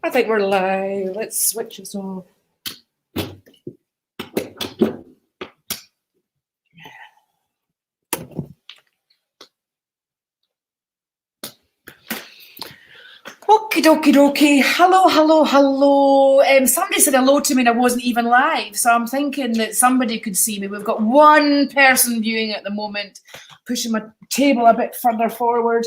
I think we're live. Let's switch this off. Okie dokie dokie. Hello, hello, hello. Somebody said hello to me and I wasn't even live, so I'm thinking that somebody could see me. We've got one person viewing at the moment, pushing my table a bit further forward.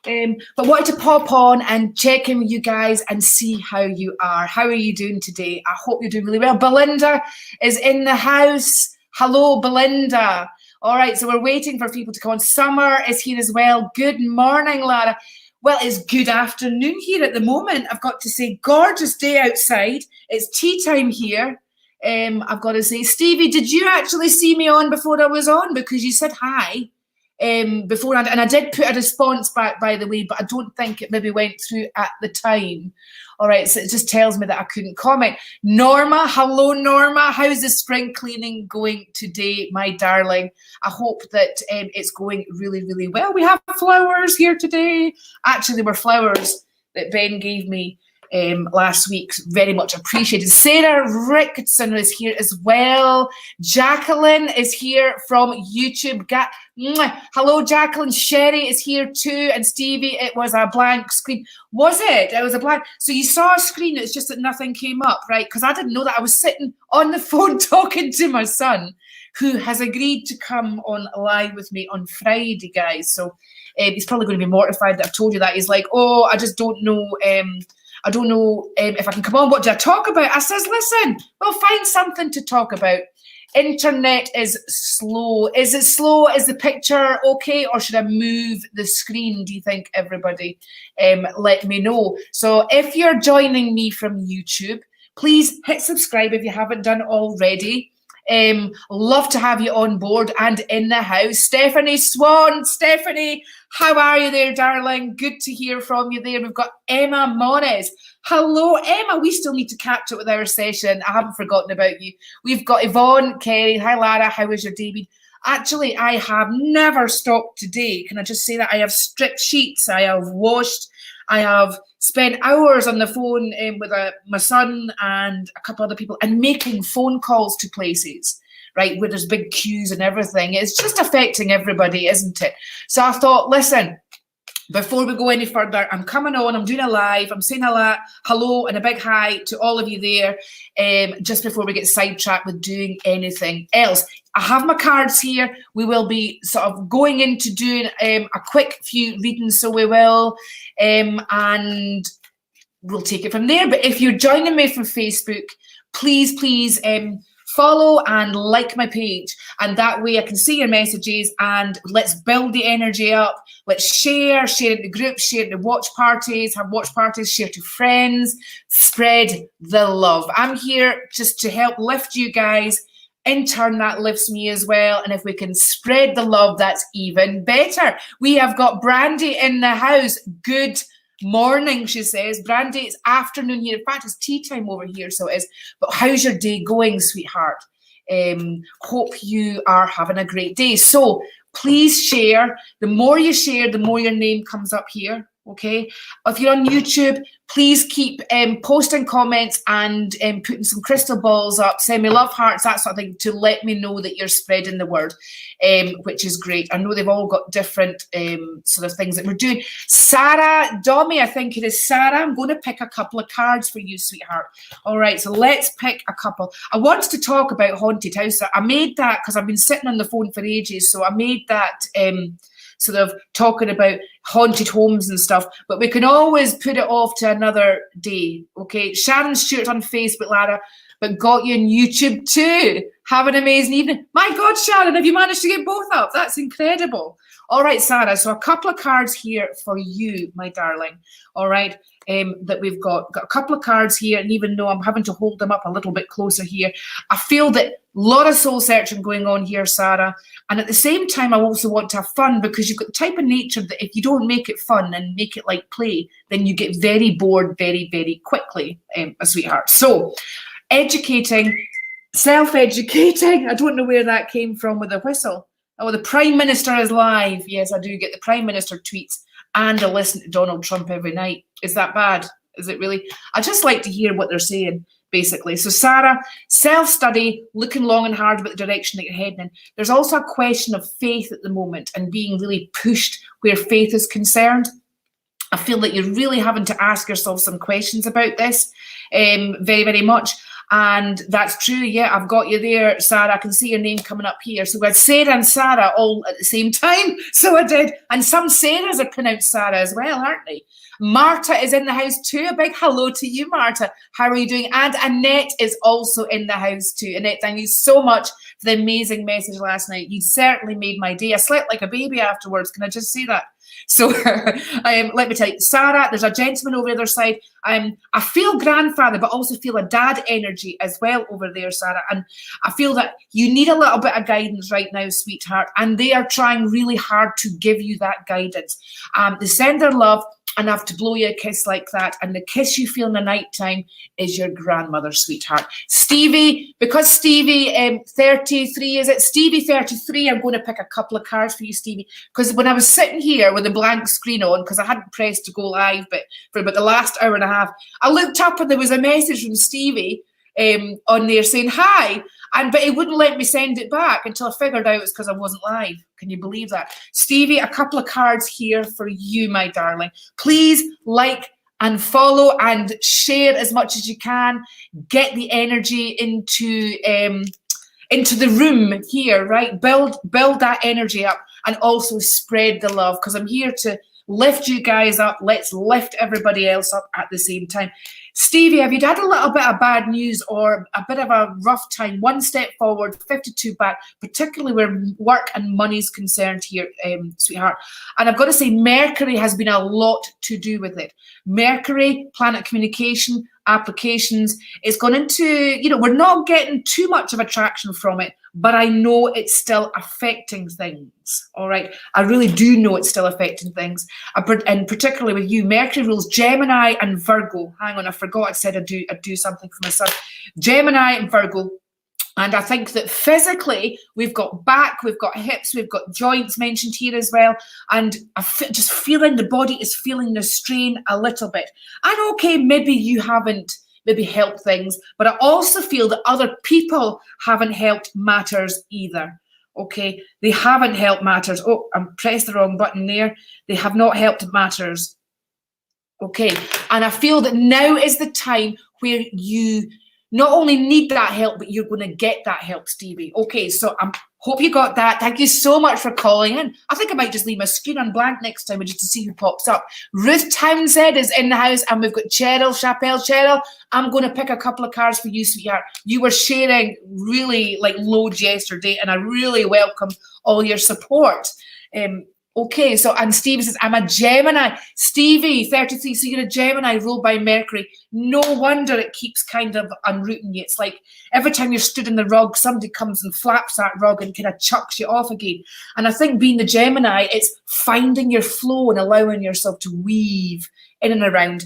But wanted to pop on and check in with you guys and see how you are. How are you doing today? I hope you're doing really well. Belinda is in the house. Hello, Belinda. All right, so we're waiting for people to come on. Summer is here as well. Good morning, Lara. Well, it's good afternoon here at the moment. I've got to say, gorgeous day outside. It's tea time here. I've got to say, Stevie, did you actually see me on before I was on? Because you said hi beforehand, and I did put a response back, by the way, but I don't think it maybe went through at the time. All right, so it just tells me that I couldn't comment. Norma, hello, Norma. How's the spring cleaning going today, my darling? I hope that it's going really, really well. We have flowers here today. Actually, they were flowers that Ben gave me last week. Very much appreciated. Sarah Rickson is here as well. Jacqueline is here from YouTube. Hello, Jacqueline. Sherry is here too. And Stevie, it was a blank screen. Was it? It was a blank. So you saw a screen, it's just that nothing came up, right? Because I didn't know that. I was sitting on the phone talking to my son, who has agreed to come on live with me on Friday, guys. So he's probably going to be mortified that I've told you that. He's like, oh, I just don't know. I don't know if I can come on. What do I talk about? I says, listen, we'll find something to talk about. Internet is slow. Is it slow? Is the picture okay? Or should I move the screen, do you think, everybody? Let me know. So if you're joining me from YouTube, please hit subscribe if you haven't done already. Love to have you on board and in the house. Stephanie Swan. Stephanie, how are you there, darling? Good to hear from you there. We've got Emma Moniz. Hello, Emma. We still need to catch up with our session. I haven't forgotten about you. We've got Yvonne Kerry. Hi, Lara. How was your day been? Actually, I have never stopped today. Can I just say that? I have stripped sheets. I have washed. I have spent hours on the phone with my son and a couple other people and making phone calls to places, right, where there's big queues and everything. It's just affecting everybody, isn't it? So I thought, listen, before we go any further, I'm coming on, I'm doing a live, I'm saying hello and a big hi to all of you there, just before we get sidetracked with doing anything else. I have my cards here. We will be sort of going into doing a quick few readings, so we will, and we'll take it from there. But if you're joining me from Facebook, please, please, follow and like my page, and that way I can see your messages, and let's build the energy up. Let's share it in groups, share it in watch parties, have watch parties, share to friends, spread the love. I'm here just to help lift you guys. In turn, that lifts me as well. And if we can spread the love, that's even better. We have got Brandy in the house. Good morning, she says. Brandy, it's afternoon here. In fact, it's tea time over here, so it is. But how's your day going, sweetheart? Hope you are having a great day. So please share. The more you share, the more your name comes up here. Okay, if you're on YouTube, please keep posting comments and putting some crystal balls up, send me love hearts, that sort of thing, to let me know that you're spreading the word, which is great. I know they've all got different sort of things that we're doing. Sarah Domi, I think it is Sarah. I'm going to pick a couple of cards for you, sweetheart. All right, so let's pick a couple. I wanted to talk about Haunted House. I made that because I've been sitting on the phone for ages, so I made that sort of talking about haunted homes and stuff, but we can always put it off to another day, okay? Sharon Stewart on Facebook, Lara, but got you on YouTube too. Have an amazing evening. My God, Sharon, have you managed to get both up? That's incredible. All right, Sarah, so a couple of cards here for you, my darling, all right, that we've got a couple of cards here, and even though I'm having to hold them up a little bit closer here, I feel that a lot of soul searching going on here, Sarah, and at the same time, I also want to have fun, because you've got the type of nature that if you don't make it fun and make it like play, then you get very bored very, very quickly, sweetheart. So, educating, self-educating, I don't know where that came from with a whistle. Oh, the Prime Minister is live. Yes, I do get the Prime Minister tweets, and I listen to Donald Trump every night. Is that bad? Is it really? I just like to hear what they're saying, basically. So Sarah, self-study, looking long and hard about the direction that you're heading in. There's also a question of faith at the moment and being really pushed where faith is concerned. I feel that you're really having to ask yourself some questions about this, very, very much. And that's true. Yeah, I've got you there, Sarah. I can see your name coming up here. So we had Sarah and Sarah all at the same time. So I did. And some Sarahs are pronounced Sarah as well, aren't they? Marta is in the house too. A big hello to you, Marta. How are you doing? And Annette is also in the house too. Annette, thank you so much for the amazing message last night. You certainly made my day. I slept like a baby afterwards. Can I just say that? So let me tell you, Sarah, there's a gentleman over the other side. I feel grandfather, but also feel a dad energy as well over there, Sarah. And I feel that you need a little bit of guidance right now, sweetheart. And they are trying really hard to give you that guidance. They send their love enough to blow you a kiss like that. And the kiss you feel in the nighttime is your grandmother, sweetheart. Stevie, because Stevie 33, is it? Stevie 33, I'm going to pick a couple of cards for you, Stevie. Because when I was sitting here with a blank screen on, because I hadn't pressed to go live, but for about the last hour and a half, I looked up and there was a message from Stevie on there saying hi. But it wouldn't let me send it back until I figured out it's because I wasn't live. Can you believe that? Stevie, a couple of cards here for you, my darling. Please like and follow and share as much as you can. Get the energy into the room here, right? Build that energy up and also spread the love, because I'm here to lift you guys up. Let's lift everybody else up at the same time. Stevie, have you had a little bit of bad news or a bit of a rough time? 1 step forward, 52 back, particularly where work and money's concerned here, sweetheart. And I've got to say, Mercury has been a lot to do with it. Mercury, planet communication, applications, it's gone into, we're not getting too much of attraction from it, but I know it's still affecting things. All right. I really do know it's still affecting things. And particularly with you, Mercury rules Gemini and Virgo. Hang on, I forgot I said I'd do something for my son. Gemini and Virgo. And I think that physically, we've got back, we've got hips, we've got joints mentioned here as well. And just feeling the body is feeling the strain a little bit. And okay, maybe you haven't helped things, but I also feel that other people haven't helped matters either. Okay, they haven't helped matters. Oh, I pressed the wrong button there. They have not helped matters. Okay, and I feel that now is the time where you not only need that help, but you're going to get that help, Stevie. Okay, so I hope you got that. Thank you so much for calling in. I think I might just leave my screen on blank next time just to see who pops up. Ruth Townsend is in the house, and we've got Cheryl Chappelle. Cheryl, I'm going to pick a couple of cards for you, sweetheart. You were sharing really loads yesterday, and I really welcome all your support. Okay, so, and Stevie says, I'm a Gemini. Stevie, 33, so you're a Gemini ruled by Mercury. No wonder it keeps kind of unrooting you. It's like every time you're stood in the rug, somebody comes and flaps that rug and kind of chucks you off again. And I think being the Gemini, it's finding your flow and allowing yourself to weave in and around.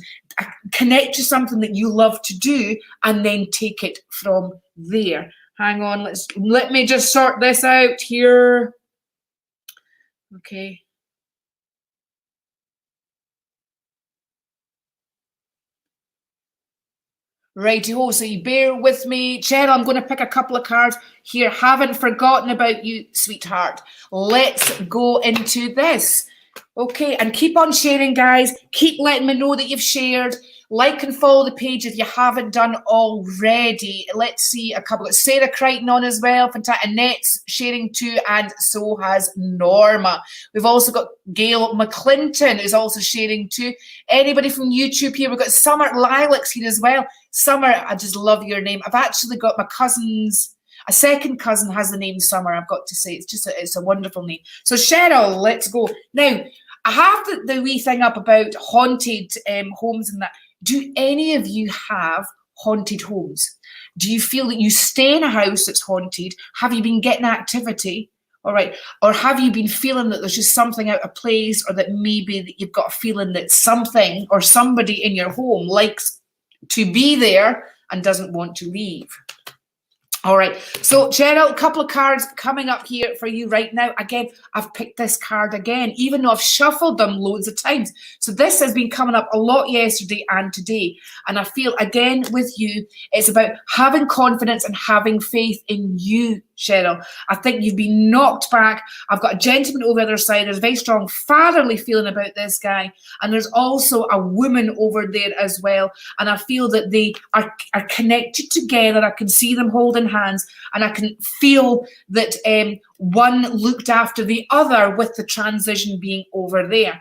Connect to something that you love to do and then take it from there. Hang on, let me just sort this out here. Okay. Righty-ho, so you bear with me. Cheryl, I'm going to pick a couple of cards here. Haven't forgotten about you, sweetheart. Let's go into this. Okay, and keep on sharing, guys. Keep letting me know that you've shared. Like and follow the page if you haven't done already. Let's see a couple. Got Sarah Crichton on as well. Fantastic. Annette's sharing too, and so has Norma. We've also got Gail McClinton who's also sharing too. Anybody from YouTube here? We've got Summer Lilacs here as well. Summer, I just love your name. I've actually got my cousin's, a second cousin has the name Summer, I've got to say. It's a wonderful name. So Cheryl, let's go. Now, I have the wee thing up about haunted homes and that. Do any of you have haunted homes? Do you feel that you stay in a house that's haunted? Have you been getting activity? All right. Or have you been feeling that there's just something out of place, or that maybe that you've got a feeling that something or somebody in your home likes to be there and doesn't want to leave? All right, so Cheryl, a couple of cards coming up here for you right now. Again, I've picked this card again, even though I've shuffled them loads of times. So this has been coming up a lot yesterday and today. And I feel, again, with you, it's about having confidence and having faith in you, Cheryl. I think you've been knocked back. I've got a gentleman over the other side. There's a very strong fatherly feeling about this guy. And there's also a woman over there as well. And I feel that they are connected together. I can see them holding hands, and I can feel that one looked after the other with the transition being over there.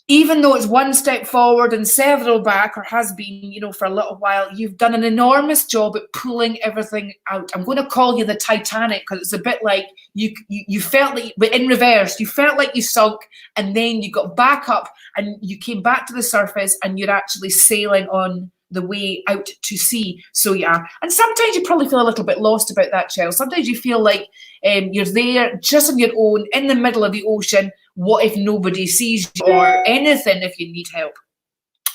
Even though it's one step forward and several back, or has been, you know, for a little while, you've done an enormous job at pulling everything out. I'm going to call you the Titanic, because it's a bit like you felt like, but in reverse, you felt like you sunk, and then you got back up and you came back to the surface, and you're actually sailing on the way out to sea. So yeah, and sometimes you probably feel a little bit lost about that, Cheryl. Sometimes you feel like you're there just on your own in the middle of the ocean. What if nobody sees you, or anything if you need help?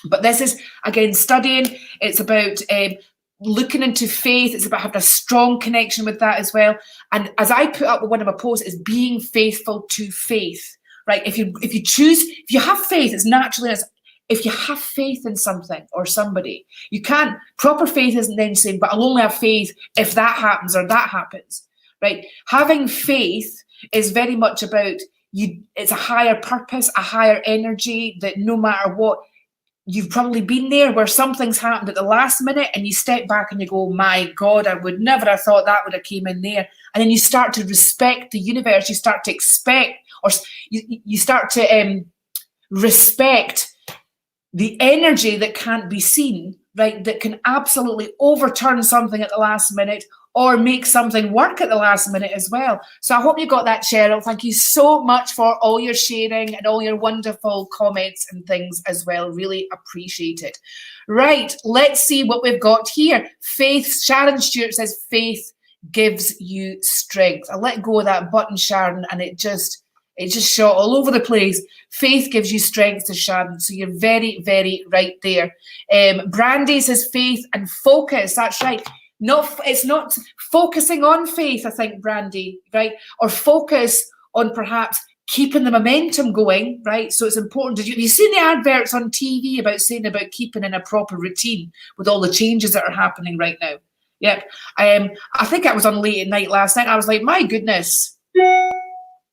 But this is, again, studying. It's about looking into faith. It's about having a strong connection with that as well. And as I put up with one of my posts, is being faithful to faith, right? If you choose, if you have faith, it's naturally, if you have faith in something or somebody, you can't, proper faith isn't then saying, but I'll only have faith if that happens or that happens, right? Having faith is very much about you. It's a higher purpose, a higher energy, that no matter what, you've probably been there where something's happened at the last minute and you step back and you go, my God, I would never have thought that would have came in there. And then you start to respect the universe. You start to expect, or you start to respect the energy that can't be seen, right? That can absolutely overturn something at the last minute, or make something work at the last minute as well. So I hope you got that, Cheryl. Thank you so much for all your sharing and all your wonderful comments and things as well. Really appreciate it. Right, let's see what we've got here. Faith, Sharon Stewart says, faith gives you strength. I let go of that button, Sharon, and it just shot all over the place. Faith gives you strength, to Sharon. So you're very, very right there. Brandy says faith and focus. That's right. It's not focusing on faith, I think, Brandy, right? Or focus on perhaps keeping the momentum going, right? So it's important. Have you seen the adverts on TV about keeping in a proper routine with all the changes that are happening right now? Yep. I think I was on late at night last night. I was like, my goodness.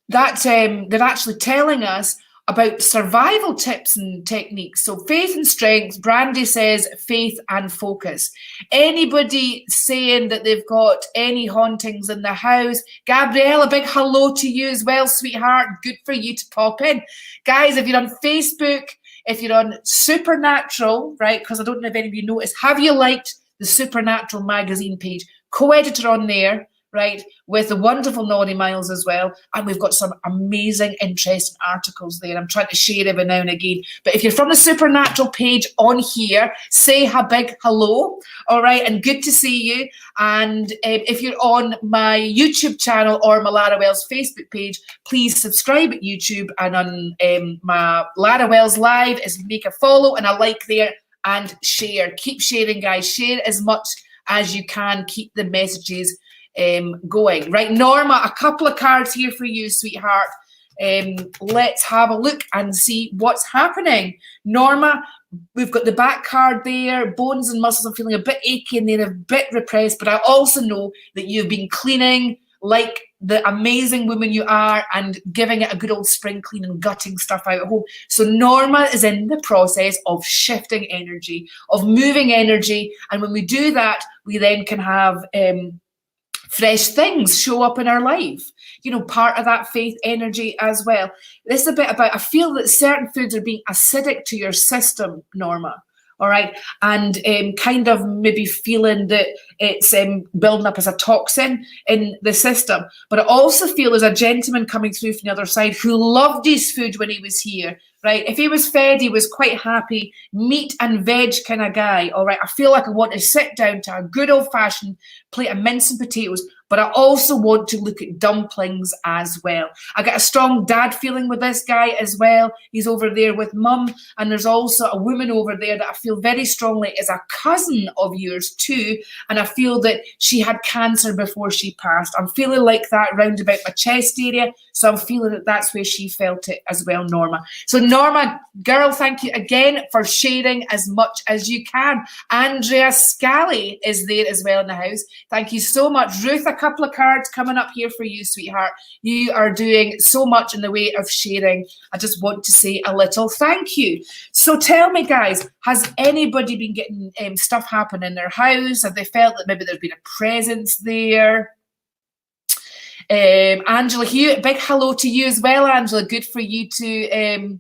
That they're actually telling us about survival tips and techniques. So faith and strength. Brandy says faith and focus. Anybody saying that they've got any hauntings in the house? Gabrielle, a big hello to you as well, sweetheart. Good for you to pop in. Guys, if you're on Facebook, if you're on Supernatural, right, because I don't know if any of you noticed, have you liked the Supernatural magazine page? Co-editor on there, right, with the wonderful Naughty Miles as well. And we've got some amazing, interesting articles there. I'm trying to share every now and again. But if you're from the Supernatural page on here, say a big hello, all right, and good to see you. And if you're on my YouTube channel or my Lara Wells Facebook page, please subscribe at YouTube. And on my Lara Wells Live is make a follow and a like there, and share. Keep sharing, guys. Share as much as you can. Keep the messages going. Right, Norma, a couple of cards here for you, sweetheart. Let's have a look and see what's happening. Norma, we've got the back card there. Bones and muscles are feeling a bit achy and they're a bit repressed, but I also know that you've been cleaning like the amazing woman you are and giving it a good old spring clean and gutting stuff out at home. So Norma is in the process of shifting energy, of moving energy, and when we do that, we then can have fresh things show up in our life. You know, part of that faith energy as well. This is a bit about, I feel that certain foods are being acidic to your system, Norma. All right. And kind of maybe feeling that it's building up as a toxin in the system. But I also feel there's a gentleman coming through from the other side who loved his food when he was here. right? If he was fed, he was quite happy, meat and veg kind of guy, all right? I feel like I want to sit down to a good old-fashioned plate of mince and potatoes, but I also want to look at dumplings as well. I get a strong dad feeling with this guy as well. He's over there with mum, and there's also a woman over there that I feel very strongly is a cousin of yours too, and I feel that she had cancer before she passed. I'm feeling like that round about my chest area, so I'm feeling that that's where she felt it as well, Norma. So Norma, girl, thank you again for sharing as much as you can. Andrea Scally is there as well in the house. Thank you so much. Ruth, a couple of cards coming up here for you, sweetheart. You are doing so much in the way of sharing. I just want to say a little thank you. So tell me, guys, has anybody been getting stuff happen in their house? Have they felt that maybe there's been a presence there? Angela Hugh, big hello to you as well, Angela. Good for you to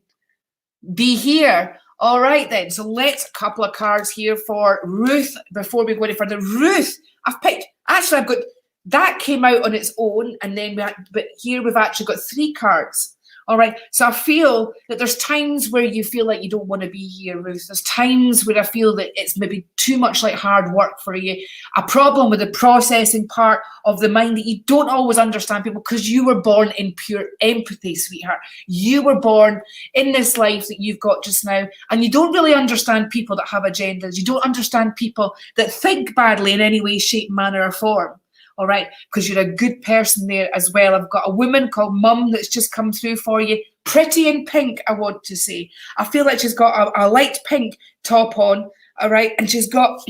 be here. All right, then. So let's a couple of cards here for Ruth before we go any further. Ruth, I've picked, actually, I've got, that came out on its own, and then but here we've actually got 3 cards. All right, so I feel that there's times where you feel like you don't want to be here, Ruth. There's times where I feel that it's maybe too much like hard work for you. A problem with the processing part of the mind that you don't always understand people because you were born in pure empathy, sweetheart. You were born in this life that you've got just now, and you don't really understand people that have agendas. You don't understand people that think badly in any way, shape, manner, or form. All right, because you're a good person there as well. I've got a woman called Mum that's just come through for you. Pretty in pink, I want to say. I feel like she's got a light pink top on, all right, and she's got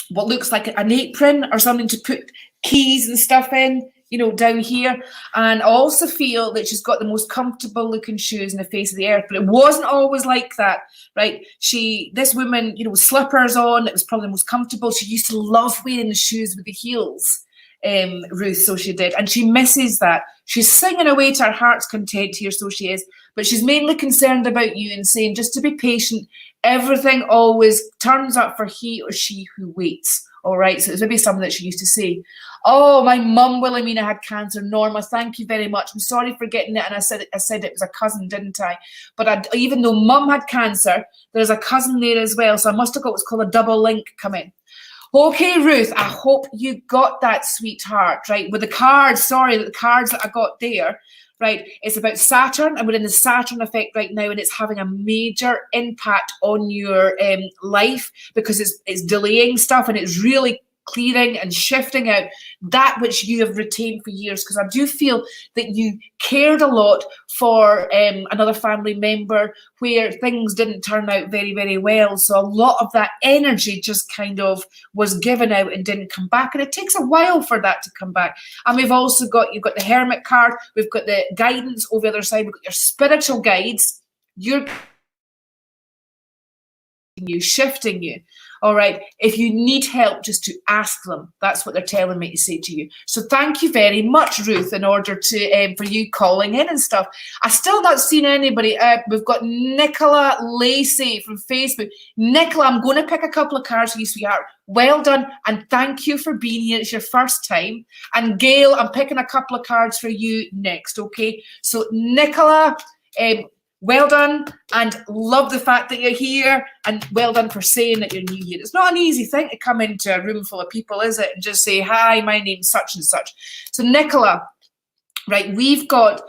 what looks like an apron or something to put keys and stuff in, you know, down here. And I also feel that she's got the most comfortable looking shoes in the face of the earth, but it wasn't always like that, right? This woman, you know, with slippers on, it was probably the most comfortable. She used to love wearing the shoes with the heels, Ruth, so she did. And she misses that. She's singing away to her heart's content here, so she is. But she's mainly concerned about you and saying just to be patient. Everything always turns up for he or she who waits. All right, so it's maybe something that she used to say. Oh, my mum, Wilhelmina, had cancer. Norma, thank you very much. I'm sorry for getting it. And I said it was a cousin, didn't I? But even though mum had cancer, there's a cousin there as well. So I must have got what's called a double link coming. Okay, Ruth, I hope you got that, sweetheart, right? With the cards, the cards that I got there, right? It's about Saturn, and we're in the Saturn effect right now, and it's having a major impact on your life because it's delaying stuff, and it's really clearing and shifting out that which you have retained for years, because I do feel that you cared a lot for another family member where things didn't turn out very, very well. So a lot of that energy just kind of was given out and didn't come back, and it takes a while for that to come back. And we've also you've got the Hermit card, we've got the guidance over the other side, we've got your spiritual guides, shifting you. All right, if you need help, just to ask them. That's what they're telling me to say to you. So thank you very much, Ruth, in order to for you calling in and stuff. I still not seen anybody. We've got Nicola Lacey from Facebook. Nicola, I'm going to pick a couple of cards for you, sweetheart. Well done, and thank you for being here. It's your first time. And Gail, I'm picking a couple of cards for you next, okay? So Nicola, well done, and love the fact that you're here, and well done for saying that you're new here. It's not an easy thing to come into a room full of people, is it? And just say, hi, my name's such and such. So Nicola, right, we've got,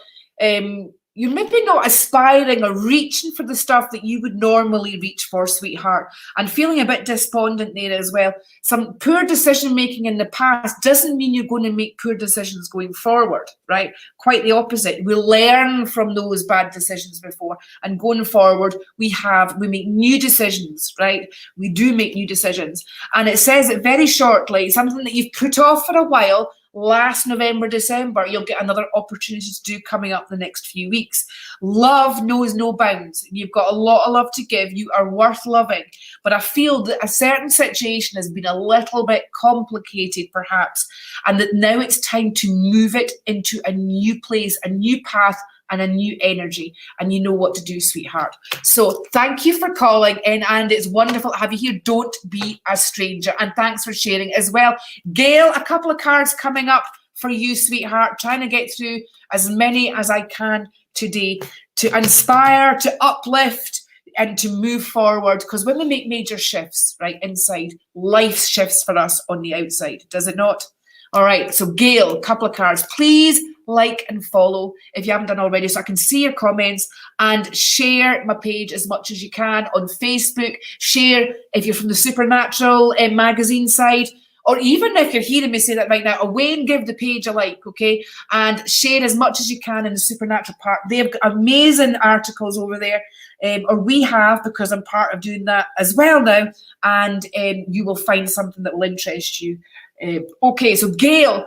you're maybe not aspiring or reaching for the stuff that you would normally reach for, sweetheart, and feeling a bit despondent there as well. Some poor decision making in the past doesn't mean you're going to make poor decisions going forward, right? Quite the opposite. We learn from those bad decisions before, and going forward, we make new decisions, right? We do make new decisions. And it says it very shortly, something that you've put off for a while. Last November, December, you'll get another opportunity to do coming up the next few weeks. Love knows no bounds. You've got a lot of love to give. You are worth loving. But I feel that a certain situation has been a little bit complicated, perhaps, and that now it's time to move it into a new place, a new path, and a new energy, and you know what to do, sweetheart. So thank you for calling in, and it's wonderful to have you here. Don't be a stranger, and thanks for sharing as well. Gail, a couple of cards coming up for you, sweetheart. Trying to get through as many as I can today. to inspire, to uplift, and to move forward. Because when we make major shifts, right, inside, life shifts for us on the outside, does it not? All right, so Gail, couple of cards. Please like and follow if you haven't done already so I can see your comments, and share my page as much as you can on Facebook. Share if you're from the Supernatural magazine side, or even if you're hearing me say that right now, away and give the page a like, okay? And share as much as you can in the Supernatural part. They've got amazing articles over there, or we have, because I'm part of doing that as well now, and you will find something that will interest you. Okay, so Gail,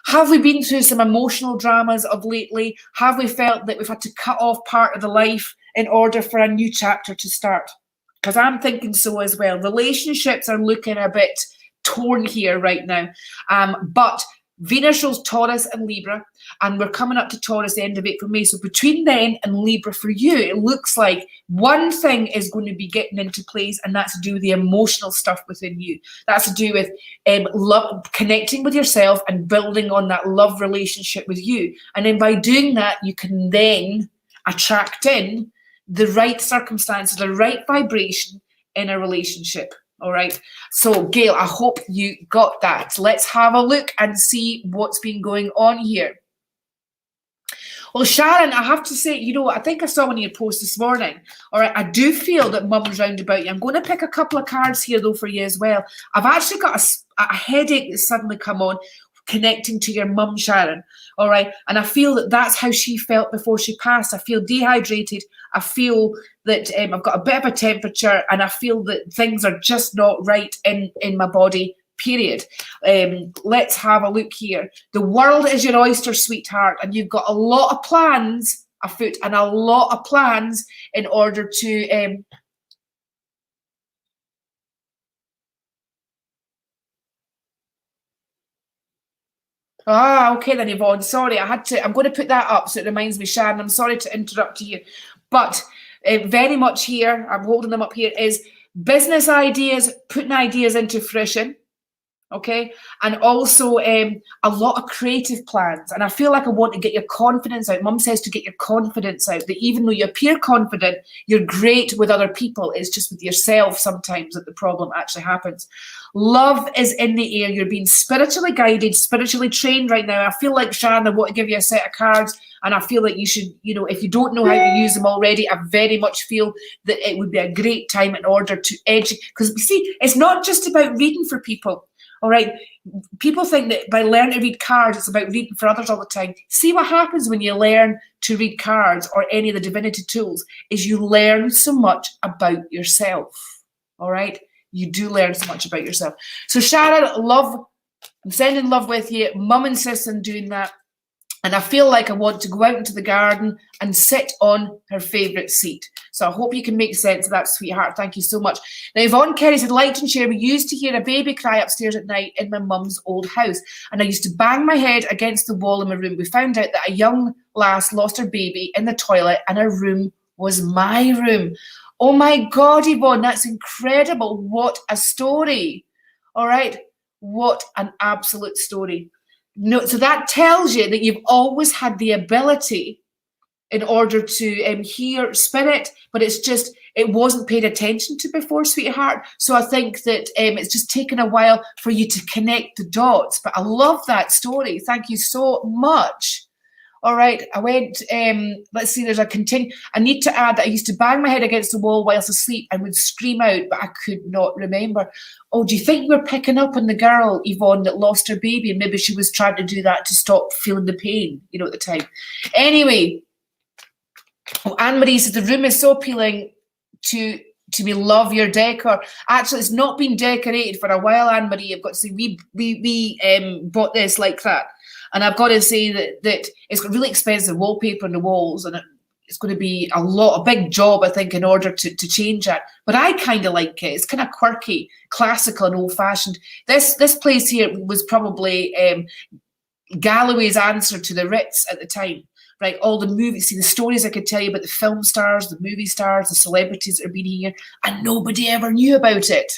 have we been through some emotional dramas of lately? Have we felt that we've had to cut off part of the life in order for a new chapter to start? Because I'm thinking so as well. Relationships are looking a bit torn here right now. But Venus rules Taurus and Libra, and we're coming up to Taurus the end of April, May. So between then and Libra for you, it looks like one thing is going to be getting into place, and that's to do with the emotional stuff within you. That's to do with love, connecting with yourself and building on that love relationship with you. And then by doing that, you can then attract in the right circumstances, the right vibration in a relationship. All right. So, Gail, I hope you got that. Let's have a look and see what's been going on here. Well, Sharon, I have to say, you know, I think I saw one of your posts this morning. All right. I do feel that mum's round about you. I'm going to pick a couple of cards here, though, for you as well. I've actually got a headache that's suddenly come on, connecting to your mum, Sharon. All right. And I feel that that's how she felt before she passed. I feel dehydrated. I feel that I've got a bit of a temperature, and I feel that things are just not right in my body, period. Let's have a look here. The world is your oyster, sweetheart, and you've got a lot of plans afoot and a lot of plans in order to okay then, Yvonne. Sorry, I'm going to put that up so it reminds me, Sharon. I'm sorry to interrupt you. But very much here, I'm holding them up here, is business ideas, putting ideas into fruition. Okay, and also a lot of creative plans. And I feel like I want to get your confidence out. Mum says to get your confidence out, that even though you appear confident, you're great with other people. It's just with yourself sometimes that the problem actually happens. Love is in the air. You're being spiritually guided, spiritually trained right now. I feel like, Sharon, I want to give you a set of cards, and I feel like you should, you know, if you don't know how to use them already, I very much feel that it would be a great time in order to educate. Because, you see, it's not just about reading for people. All right. People think that by learning to read cards, it's about reading for others all the time. See what happens when you learn to read cards or any of the divinity tools is you learn so much about yourself. All right. You do learn so much about yourself. So Sharon, love, I'm sending love with you. Mum insists on doing that. And I feel like I want to go out into the garden and sit on her favourite seat. So I hope you can make sense of that, sweetheart. Thank you so much. Now, Yvonne Kerry said, liked and share, we used to hear a baby cry upstairs at night in my mum's old house. And I used to bang my head against the wall in my room. We found out that a young lass lost her baby in the toilet, and her room was my room. Oh my God, Yvonne, that's incredible. What a story. All right. What an absolute story. No, so that tells you that you've always had the ability in order to hear spirit, but it's just, it wasn't paid attention to before, sweetheart. So I think that it's just taken a while for you to connect the dots. But I love that story. Thank you so much. All right, I went, let's see, there's a continue. I need to add that I used to bang my head against the wall whilst asleep and would scream out, but I could not remember. Oh, do you think you were picking up on the girl, Yvonne, that lost her baby, and maybe she was trying to do that to stop feeling the pain, you know, at the time? Anyway, Anne-Marie says, the room is so appealing to me, love your decor. Actually, it's not been decorated for a while, Anne-Marie. I've got to say, we bought this like that. And I've got to say that it's got really expensive wallpaper on the walls, and it's going to be a big job, I think, in order to change that. But I kind of like it. It's kind of quirky, classical, and old-fashioned. This place here was probably Galloway's answer to the Ritz at the time. Right, all the movies, see the stories I could tell you about the film stars, the movie stars, the celebrities that have been here, and nobody ever knew about it.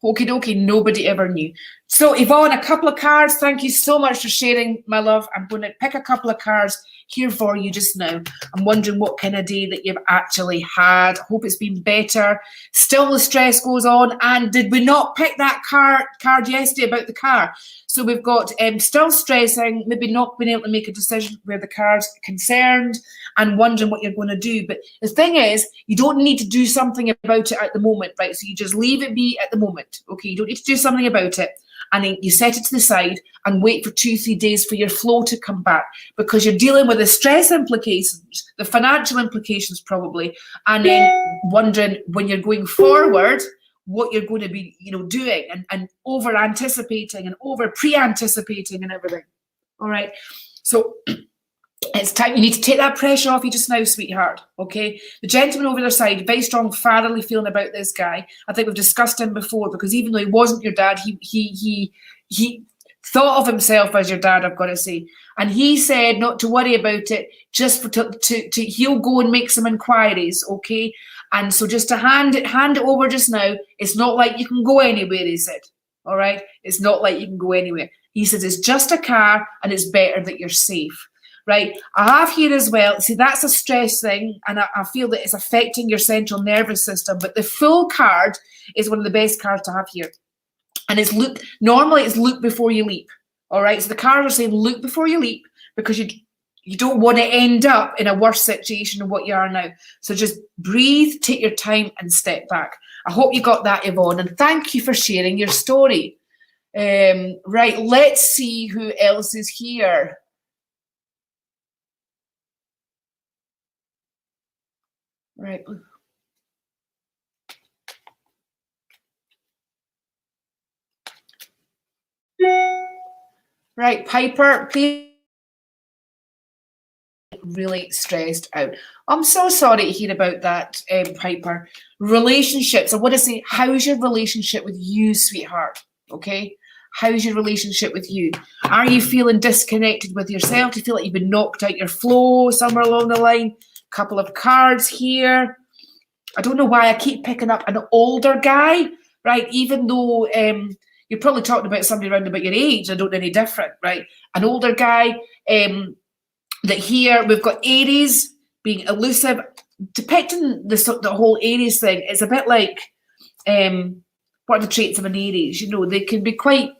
Okie dokie, nobody ever knew. So Yvonne, a couple of cards. Thank you so much for sharing, my love. I'm going to pick a couple of cards here for you just now. I'm wondering what kind of day that you've actually had. Hope it's been better. Still the stress goes on. And did we not pick that card yesterday about the car? So we've got still stressing, maybe not being able to make a decision where the car's concerned, and wondering what you're going to do. But the thing is, you don't need to do something about it at the moment, right? So you just leave it be at the moment, okay? You don't need to do something about it. And then you set it to the side and wait for 2-3 days for your flow to come back, because you're dealing with the stress implications, the financial implications probably, and then wondering when you're going forward what you're going to be, doing, and over anticipating and over pre-anticipating and everything. All right. So it's time. You need to take that pressure off you just now, sweetheart. Okay. The gentleman over their side, very strong fatherly feeling about this guy. I think we've discussed him before, because even though he wasn't your dad, he thought of himself as your dad, I've got to say. And he said not to worry about it, just he'll go and make some inquiries, okay? And so just to hand it over just now, it's not like you can go anywhere, he said. All right? It's not like you can go anywhere. He says it's just a car and it's better that you're safe. Right? I have here as well, see, that's a stress thing, and I feel that it's affecting your central nervous system, but the full card is one of the best cards to have here. And it's look before you leap. All right? So the cards are saying look before you leap, because you don't want to end up in a worse situation than what you are now. So just breathe, take your time, and step back. I hope you got that, Yvonne, and thank you for sharing your story. Right, let's see who else is here. Right. Right, Piper, please. Really stressed out. I'm so sorry to hear about that, Piper. Relationships. I want to say, how's your relationship with you, sweetheart? Okay? How's your relationship with you? Are you feeling disconnected with yourself? Do you feel like you've been knocked out your flow somewhere along the line? Couple of cards here. I don't know why I keep picking up an older guy, right? Even though you're probably talking about somebody around about your age. I don't know any different, right? An older guy. That here we've got Aries being elusive, depicting the whole Aries thing. It's a bit like what are the traits of an Aries? They can be quite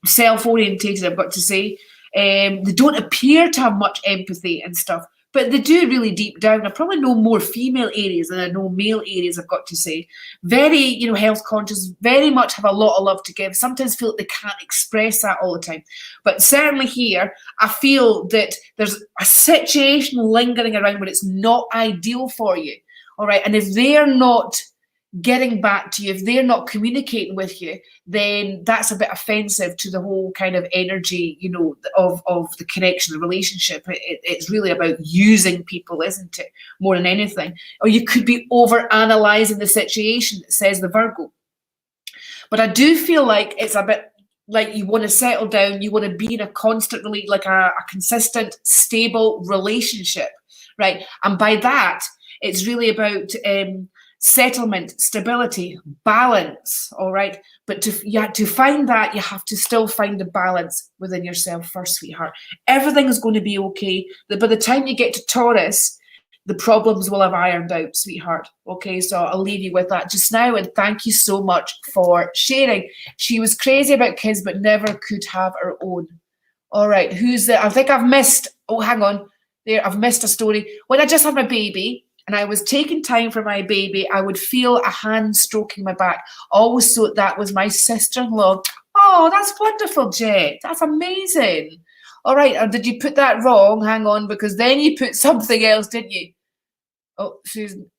self-orientated, I've got to say. They don't appear to have much empathy and stuff, but they do really deep down. I probably know more female Aries than I know male Aries, I've got to say. Very, health conscious, very much have a lot of love to give. Sometimes feel like they can't express that all the time. But certainly here, I feel that there's a situation lingering around where it's not ideal for you. All right. And if they're not getting back to you, if they're not communicating with you, then that's a bit offensive to the whole kind of energy, of the connection, the relationship. It's really about using people, isn't it? More than anything. Or you could be over-analysing the situation, says the Virgo. But I do feel like it's a bit like you want to settle down, you want to be in a constant, like a consistent, stable relationship, right? And by that, it's really about settlement, stability, balance, all right? But to find that, you have to still find the balance within yourself first, sweetheart. Everything is going to be okay. By the time you get to Taurus, the problems will have ironed out, sweetheart. Okay, so I'll leave you with that just now, and thank you so much for sharing. She was crazy about kids, but never could have her own. All right, who's there? I think I've missed, oh, hang on. There, I've missed a story. When I just had my baby, and I was taking time for my baby, I would feel a hand stroking my back. Always thought that was my sister-in-law. Oh, that's wonderful, Jet. That's amazing. All right, or did you put that wrong? Hang on, because then you put something else, didn't you? Oh, Susan.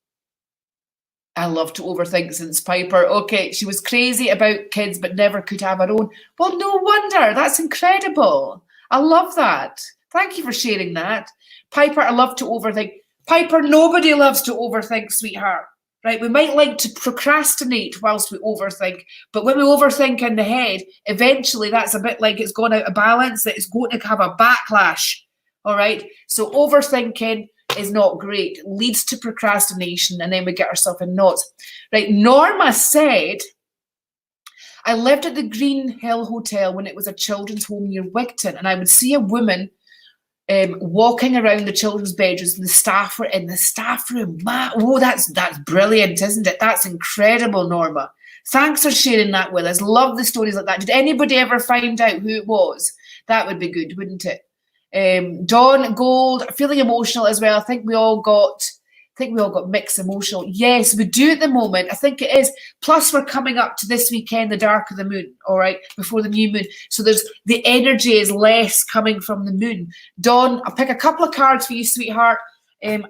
I love to overthink since Piper. Okay, she was crazy about kids, but never could have her own. Well, no wonder. That's incredible. I love that. Thank you for sharing that. Piper, I love to overthink. Piper, nobody loves to overthink, sweetheart, right? We might like to procrastinate whilst we overthink, but when we overthink in the head, eventually that's a bit like it's gone out of balance, that it's going to have a backlash, all right? So overthinking is not great. It leads to procrastination, and then we get ourselves in knots, right? Norma said I lived at the Green Hill Hotel when it was a children's home near Wigton, and I would see a woman walking around the children's bedrooms, and the staff were in the staff room. Oh, that's brilliant, isn't it? That's incredible, Norma. Thanks for sharing that with us. Love the stories like that. Did anybody ever find out who it was? That would be good, wouldn't it? Dawn Gold, feeling emotional as well. I think we all got mixed emotional. Yes, we do at the moment. I think it is. Plus, we're coming up to this weekend, the dark of the moon, all right, before the new moon. So the energy is less coming from the moon. Dawn, I'll pick a couple of cards for you, sweetheart,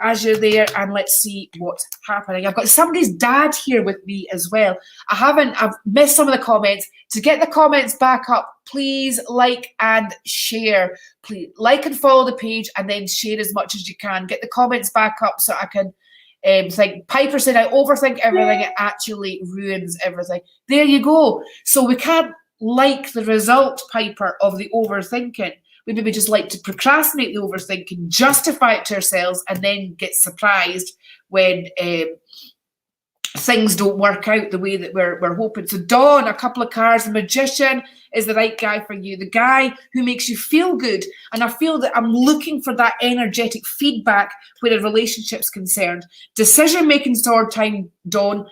as you're there, and let's see what's happening. I've got somebody's dad here with me as well. I've missed some of the comments. To get the comments back up, please like and share. Please like and follow the page, and then share as much as you can. Get the comments back up so I can think. Piper said, I overthink everything. It actually ruins everything. There you go. So we can't like the result, Piper, of the overthinking. We maybe just like to procrastinate the overthinking, justify it to ourselves, and then get surprised when things don't work out the way that we're hoping. So Dawn, a couple of cards. The Magician is the right guy for you. The guy who makes you feel good. And I feel that I'm looking for that energetic feedback where a relationship's concerned. Decision-making sword time, Dawn.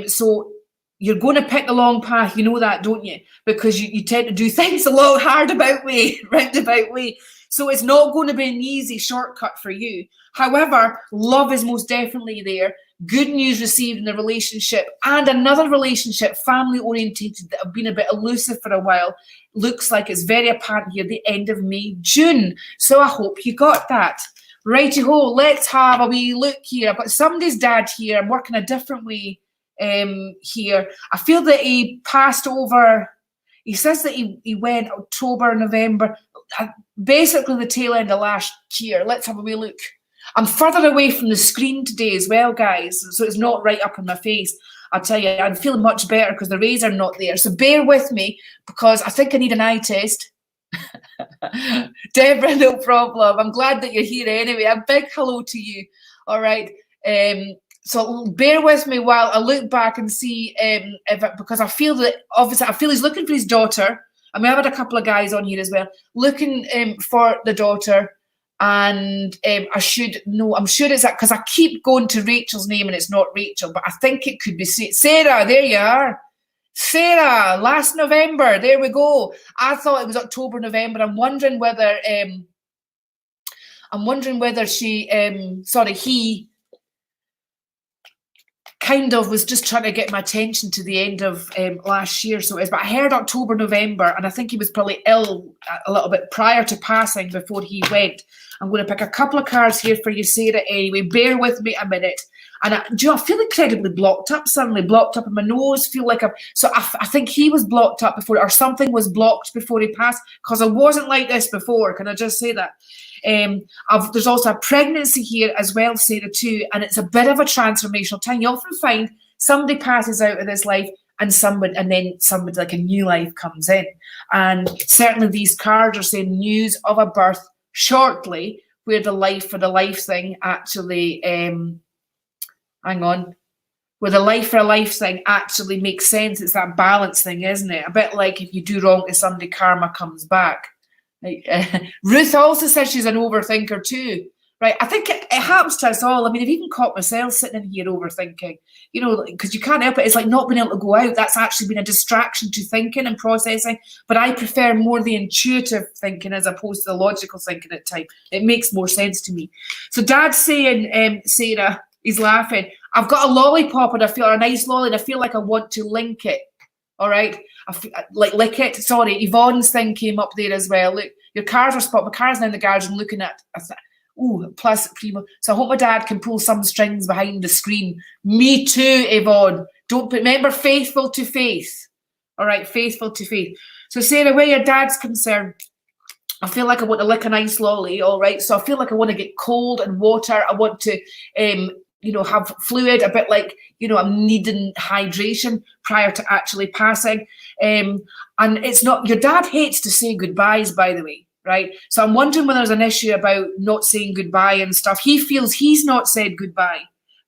So you're going to pick the long path. You know that, don't you? Because you tend to do things a long, roundabout way. So it's not going to be an easy shortcut for you. However, love is most definitely there. Good news received in the relationship, and another relationship, family orientated, that have been a bit elusive for a while. Looks like it's very apparent here, the end of May, June. So I hope you got that. Righty-ho, let's have a wee look here. I've got somebody's dad here. I'm working a different way here. I feel that he passed over. He says that he went October, November, basically the tail end of last year. Let's have a wee look. I'm further away from the screen today as well, guys, so it's not right up in my face. I'll tell you, I'm feeling much better because the rays are not there. So bear with me because I think I need an eye test. Deborah, no problem. I'm glad that you're here anyway. A big hello to you. All right. So bear with me while I look back and see because I feel that obviously he's looking for his daughter. I mean, I've had a couple of guys on here as well looking for the daughter. And I'm sure it's that because I keep going to Rachel's name and it's not Rachel, but I think it could be Sarah. There you are. Sarah, last November. There we go. I thought it was October, November. I'm wondering whether he kind of was just trying to get my attention to the end of last year. So it is, but I heard October, November, and I think he was probably ill a little bit prior to passing before he went. I'm going to pick a couple of cards here for you, Sarah, anyway. Bear with me a minute. And I feel incredibly blocked up suddenly, blocked up in my nose, I think he was blocked up before, or something was blocked before he passed, because I wasn't like this before. Can I just say that? There's also a pregnancy here as well, Sarah, too, and it's a bit of a transformational time. You often find somebody passes out of this life and then somebody like a new life comes in. And certainly these cards are saying news of a birth shortly, where the life for the life thing actually, where the life for a life thing actually makes sense. It's that balance thing, isn't it? A bit like if you do wrong to somebody, karma comes back. Ruth also says she's an overthinker too, right? I think it happens to us all. I mean, I've even caught myself sitting in here overthinking, because you can't help it. It's like not being able to go out. That's actually been a distraction to thinking and processing. But I prefer more the intuitive thinking as opposed to the logical thinking at times. It makes more sense to me. So Dad's saying, Sarah, he's laughing, I've got a lollipop and I feel a nice lolly and I feel like I want to link it. All right, I feel, like lick it. Sorry, Yvonne's thing came up there as well. Look, your cars are spot. My car's now in the garage and looking at. Plus cream. So I hope my dad can pull some strings behind the screen. Me too, Yvonne. Remember, faithful to faith. All right, faithful to faith. So Sarah, where your dad's concerned, I feel like I want to lick a nice lolly. All right, so I feel like I want to get cold and water. I want to, have fluid, a bit like, I'm needing hydration prior to actually passing. And it's not, your dad hates to say goodbyes, by the way, right? So I'm wondering whether there's an issue about not saying goodbye and stuff. He feels he's not said goodbye,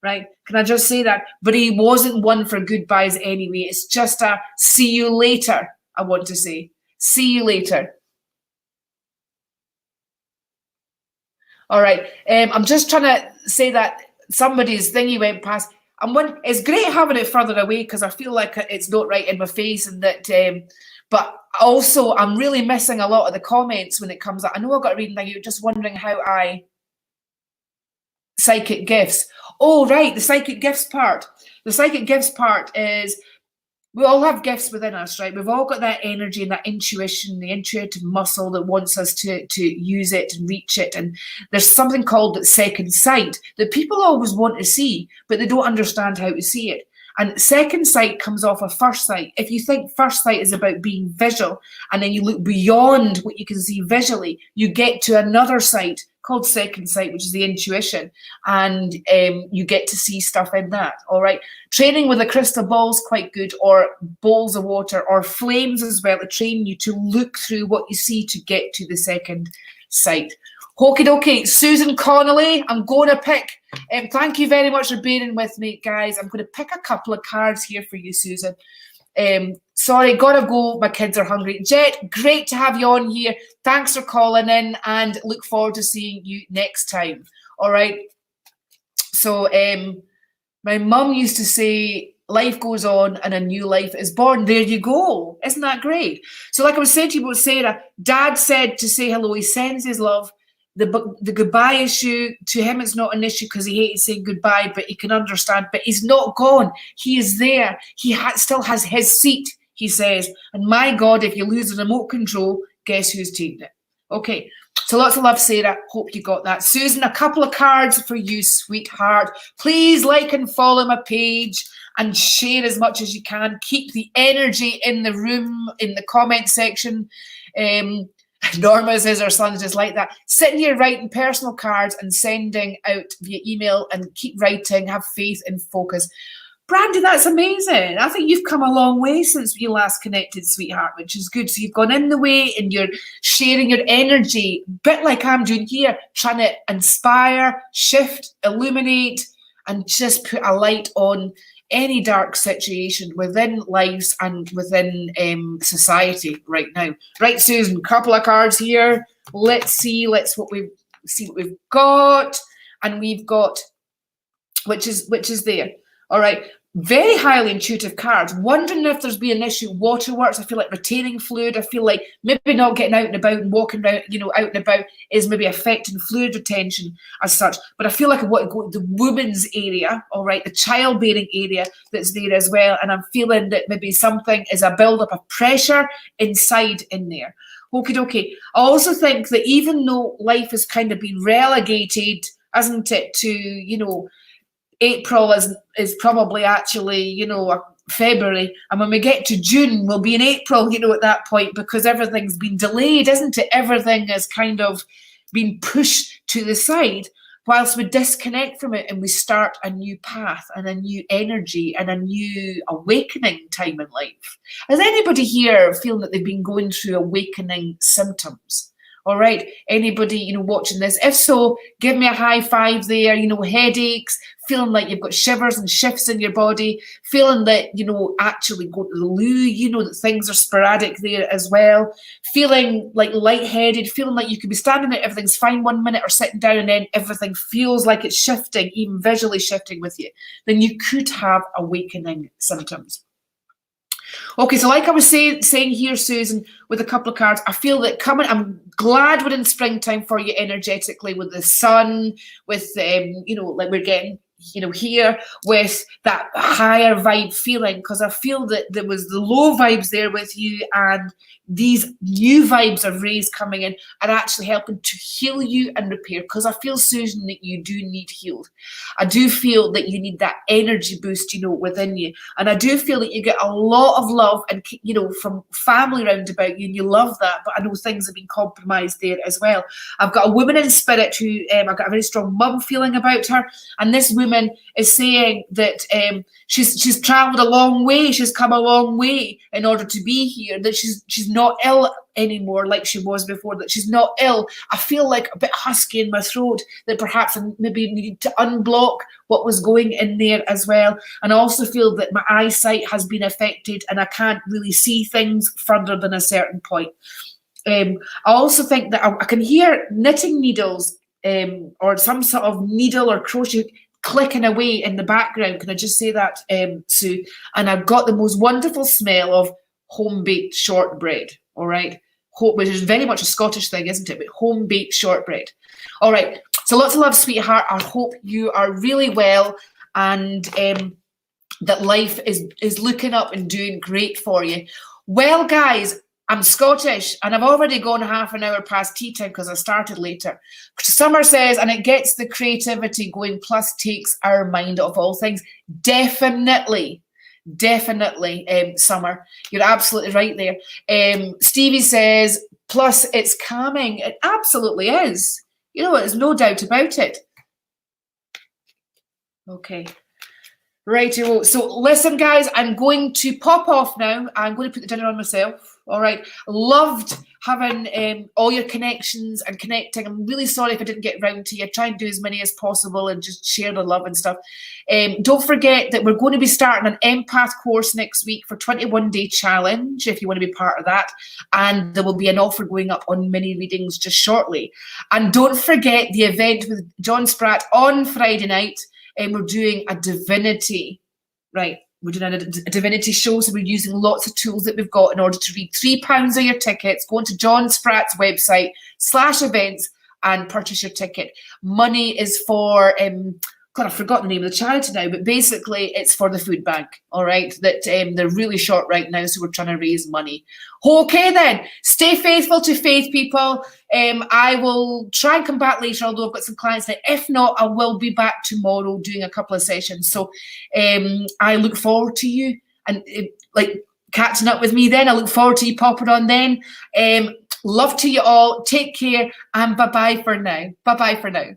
right? Can I just say that? But he wasn't one for goodbyes anyway. It's just a see you later, I want to say. See you later. All right. I'm just trying to say that somebody's thingy went past. It's great having it further away because I feel like it's not right in my face, and that. But also, I'm really missing a lot of the comments when it comes up. I know I've got to read them. You're just wondering how I psychic gifts. Oh, right, the psychic gifts part. The psychic gifts part is we all have gifts within us, right? We've all got that energy and that intuition, the intuitive muscle that wants us to use it and reach it. And there's something called second sight that people always want to see, but they don't understand how to see it. And second sight comes off of first sight. If you think first sight is about being visual and then you look beyond what you can see visually, you get to another sight called second sight, which is the intuition, and you get to see stuff in that. All right, training with a crystal ball is quite good, or bowls of water, or flames as well, to train you to look through what you see to get to the second sight. Okie dokie, Susan Connolly, I'm going to pick. Thank you very much for bearing with me, guys. I'm going to pick a couple of cards here for you, Susan. Sorry, gotta go. My kids are hungry. Jet, great to have you on here. Thanks for calling in, and look forward to seeing you next time. All right. So, my mum used to say, life goes on and a new life is born. There you go. Isn't that great? So, like I was saying to you about Sarah, Dad said to say hello. He sends his love. The goodbye issue, to him it's not an issue because he hated saying goodbye, but he can understand. But he's not gone. He is there. He still has his seat, he says. And my God, if you lose the remote control, guess who's taking it? Okay, so lots of love, Sarah. Hope you got that. Susan, a couple of cards for you, sweetheart. Please like and follow my page and share as much as you can. Keep the energy in the room, in the comment section. Norma says her son's just like that. Sitting here writing personal cards and sending out via email, and keep writing, have faith and focus. Brandy, that's amazing. I think you've come a long way since we last connected, sweetheart, which is good. So you've gone in the way and you're sharing your energy, a bit like I'm doing here, trying to inspire, shift, illuminate, and just put a light on any dark situation within lives and within society right now. Right, Susan, couple of cards here. Let's see what we've got. And we've got, which is there. All right. Very highly intuitive cards. Wondering if there's been an issue. Waterworks. I feel like retaining fluid. I feel like maybe not getting out and about and walking around, out and about is maybe affecting fluid retention as such. But I feel like I want to go to the woman's area, all right, the childbearing area that's there as well. And I'm feeling that maybe something is a build-up of pressure inside in there. Okie dokie. I also think that even though life has kind of been relegated, hasn't it, to, April is probably actually, February. And when we get to June, we'll be in April, at that point, because everything's been delayed, isn't it? Everything has kind of been pushed to the side whilst we disconnect from it and we start a new path and a new energy and a new awakening time in life. Has anybody here feeling that they've been going through awakening symptoms? All right, anybody, watching this? If so, give me a high five there. Headaches, feeling like you've got shivers and shifts in your body, feeling that, actually go to the loo, that things are sporadic there as well, feeling like lightheaded, feeling like you could be standing there, everything's fine 1 minute, or sitting down and then everything feels like it's shifting, even visually shifting with you, then you could have awakening symptoms. Okay, so like I was saying here, Susan, with a couple of cards, I feel that I'm glad we're in springtime for you energetically, with the sun, with, like we're getting, here with that higher vibe feeling, because I feel that there was the low vibes there with you, and these new vibes of rays coming in are actually helping to heal you and repair, because I feel, Susan, that you do need healed. I do feel that you need that energy boost, within you. And I do feel that you get a lot of love and, from family around about you, and you love that, but I know things have been compromised there as well. I've got a woman in spirit who, I've got a very strong mum feeling about her, and this woman is saying that she's travelled a long way, she's come a long way in order to be here, that she's not ill anymore like she was before, that she's not ill. I feel like a bit husky in my throat, that perhaps I maybe needed to unblock what was going in there as well. And I also feel that my eyesight has been affected and I can't really see things further than a certain point. I also think that I can hear knitting needles or some sort of needle or crochet clicking away in the background. Can I just say that, Sue? And I've got the most wonderful smell of home-baked shortbread, all right? Which is very much a Scottish thing, isn't it? But home-baked shortbread. All right, so lots of love, sweetheart. I hope you are really well and that life is looking up and doing great for you. Well, guys, I'm Scottish and I've already gone half an hour past tea time because I started later. Summer says, and it gets the creativity going, plus takes our mind off all things. Definitely, Summer. You're absolutely right there. Stevie says, plus it's calming. It absolutely is. You know what? There's no doubt about it. Okay. Righty-o. So listen, guys, I'm going to pop off now. I'm going to put the dinner on myself. All right. Loved having all your connections and connecting. I'm really sorry if I didn't get round to you. I try and do as many as possible and just share the love and stuff. Don't forget that we're going to be starting an empath course next week for 21-day challenge if you want to be part of that. And there will be an offer going up on mini readings just shortly. And don't forget the event with John Spratt on Friday night. We're doing a divinity, right? We're doing a divinity show, so we're using lots of tools that we've got in order to read £3 of your tickets. Go onto John Spratt's website /events and purchase your ticket. Money is for, God, I've forgotten the name of the charity now, but basically it's for the food bank, all right? That they're really short right now, so we're trying to raise money. Okay then, stay faithful to faith, people. I will try and come back later, although I've got some clients there. If not, I will be back tomorrow doing a couple of sessions. So I look forward to you and like catching up with me then. I look forward to you popping on then. Love to you all. Take care and bye-bye for now. Bye-bye for now.